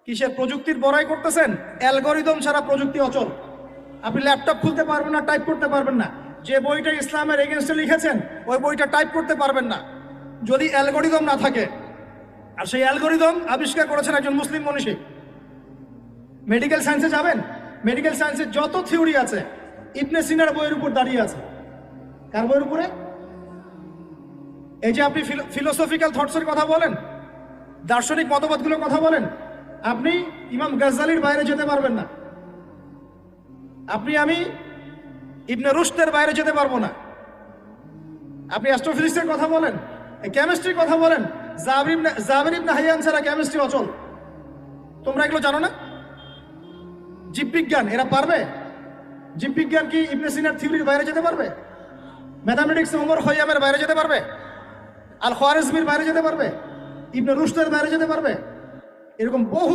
কিসের প্রযুক্তির বড়াই করতেছেন? অ্যালগরিদম ছাড়া প্রযুক্তি অচল। আপনি ল্যাপটপ খুলতে পারবেন না, টাইপ করতে পারবেন না। যে বইটা ইসলামের এগেনস্টে লিখেছেন ওই বইটা টাইপ করতে পারবেন না যদি অ্যালগরিদম না থাকে। আর সেই অ্যালগরিদম আবিষ্কার করেছেন একজন মুসলিম মনীষী। মেডিকেল সায়েন্সে যাবেন, মেডিকেল সায়েন্সের যত থিওরি আছে ইবনে সিনার বইয়ের উপর দাঁড়িয়ে আছে। কার বইয়ের উপরে? এই যে আপনি ফিলোসফিক্যাল থটসের কথা বলেন, দার্শনিক মতবাদগুলোর কথা বলেন, আপনি ইমাম গাজ্জালির বাইরে যেতে পারবেন না। আমি ইবনে রুশদের বাইরে যেতে পারবো না। আপনি অ্যাস্ট্রোফিজিক্সের কথা বলেন, কেমিস্ট্রির কথা বলেন, জাবির ইবনে হাইয়ান ছাড়া কেমিস্ট্রি অচল। তোমরা এগুলো জানো না? জীববিজ্ঞান এরা পারবে? জীববিজ্ঞান কি ইবনে সিনার থিওরির বাইরে যেতে পারবে? ম্যাথামেটিক্স ওমর খৈয়ামের বাইরে যেতে পারবে? আল খোয়ারিজমির বাইরে যেতে পারবে? ইবনে রুশদের বাইরে যেতে পারবে? এরকম বহু